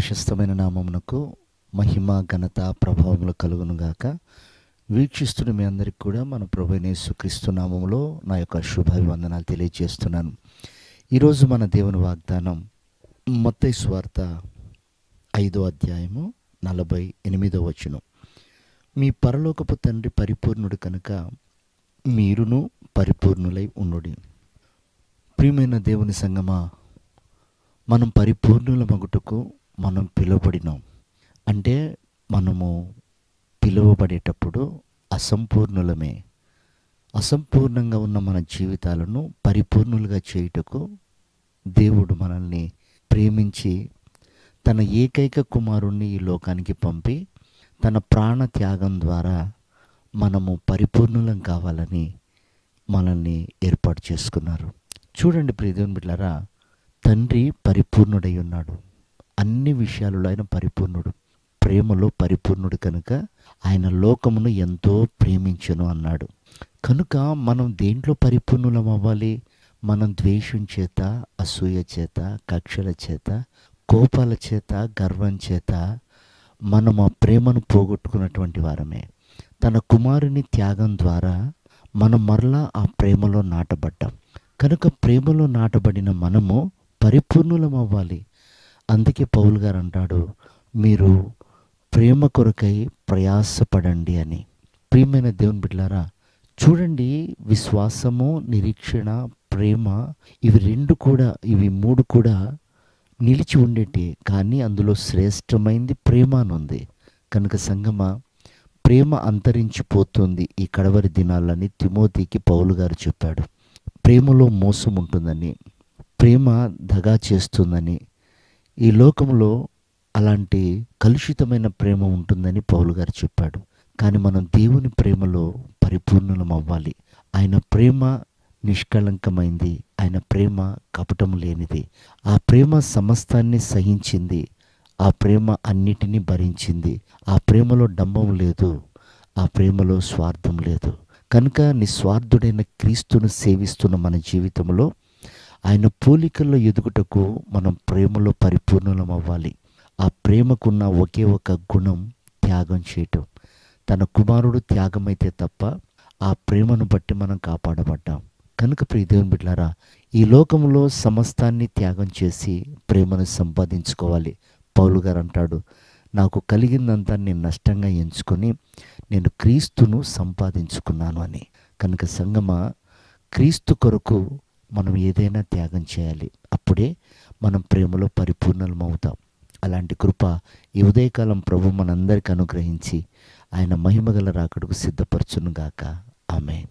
ప్రశస్తమైన నామమునకు మహిమ ఘనత ప్రభావములు కలుగునుగాక. వీక్షిస్తున్న మీ అందరికీ కూడా మన ప్రభువైన యేసుక్రీస్తు నామములో నా యొక్క శుభాభివందనాలు తెలియజేస్తున్నాను. ఈరోజు మన దేవుని వాగ్దానం మత్తయి సువార్త 5వ అధ్యాయము 48వ వచనం. మీ పరలోకపు తండ్రి పరిపూర్ణుడు కనుక మీరును పరిపూర్ణులై ఉండుడి. ప్రియమైన దేవుని సంగమా, మనం పరిపూర్ణుల మగుటకు మనం పిలువబడినాం. అంటే మనము పిలువబడేటప్పుడు అసంపూర్ణులమే. అసంపూర్ణంగా ఉన్న మన జీవితాలను పరిపూర్ణులుగా చేయుటకు దేవుడు మనల్ని ప్రేమించి తన ఏకైక కుమారుణ్ణి ఈ లోకానికి పంపి తన ప్రాణ త్యాగం ద్వారా మనము పరిపూర్ణులం కావాలని మనల్ని ఏర్పాటు చేసుకున్నారు. చూడండి ప్రియ దేవుని బిడ్డలారా, తండ్రి పరిపూర్ణుడై ఉన్నాడు. అన్ని విషయాలలో ఆయన పరిపూర్ణుడు, ప్రేమలో పరిపూర్ణుడు కనుక ఆయన లోకమును ఎంతో ప్రేమించెను అన్నాడు. కనుక మనం దేంట్లో పరిపూర్ణులం అవ్వాలి? మనం ద్వేషం చేత, అసూయ చేత, కక్షల చేత, కోపాల చేత, గర్వం చేత మనం ఆ ప్రేమను పోగొట్టుకున్నటువంటి వారమే. తన కుమారుని త్యాగం ద్వారా మనం మరలా ఆ ప్రేమలో నాటబడ్డాం. కనుక ప్రేమలో నాటబడిన మనము పరిపూర్ణులం అవ్వాలి. అందుకే పౌలు గారు అంటాడు, మీరు ప్రేమ కొరకై ప్రయాసపడండి అని. ప్రియమైన దేవుని బిడ్డలారా, చూడండి, విశ్వాసము, నిరీక్షణ, ప్రేమ, ఇవి మూడు కూడా నిలిచి ఉండేటి. కానీ అందులో శ్రేష్టమైంది ప్రేమ అని ఉంది. కనుక సంగమా, ప్రేమ అంతరించిపోతుంది ఈ కడవరి దినాలని తిమోతికి పౌలు గారు చెప్పాడు. ప్రేమలో మోసం ఉంటుందని, ప్రేమ దగా చేస్తుందని, ఈ లోకంలో అలాంటి కలుషితమైన ప్రేమ ఉంటుందని పౌలు గారు చెప్పాడు. కానీ మనం దేవుని ప్రేమలో పరిపూర్ణులం అవ్వాలి. ఆయన ప్రేమ నిష్కళంకమైంది, ఆయన ప్రేమ కపటం లేనిది. ఆ ప్రేమ సమస్తాన్ని సహించింది, ఆ ప్రేమ అన్నిటినీ భరించింది. ఆ ప్రేమలో డంబం లేదు, ఆ ప్రేమలో స్వార్థం లేదు. కనుక నిస్వార్థుడైన క్రీస్తును సేవిస్తున్న మన జీవితంలో ఆయన పోలికల్లో ఎదుగుటకు మనం ప్రేమలో పరిపూర్ణులం అవ్వాలి. ఆ ప్రేమకున్న ఒకే ఒక గుణం త్యాగం చేయటం. తన కుమారుడు త్యాగమైతే తప్ప ఆ ప్రేమను బట్టి మనం కాపాడబడ్డాం. కనుక ప్రియ దేవుని బిడ్డలారా, ఈ లోకంలో సమస్తాన్ని త్యాగం చేసి ప్రేమను సంపాదించుకోవాలి. పౌలు గారు అంటాడు, నాకు కలిగిందంతా నేను నష్టంగా ఎంచుకొని నేను క్రీస్తును సంపాదించుకున్నాను అని. కనుక సంగమా, క్రీస్తు కొరకు మనం ఏదైనా త్యాగం చేయాలి. అప్పుడే మనం ప్రేమలో పరిపూర్ణలం అవుతాం. అలాంటి కృప ఈ ఉదయకాలం ప్రభు మనందరికీ అనుగ్రహించి ఆయన మహిమగల రాకడకు సిద్ధపరచునుగాక. ఆమేన్.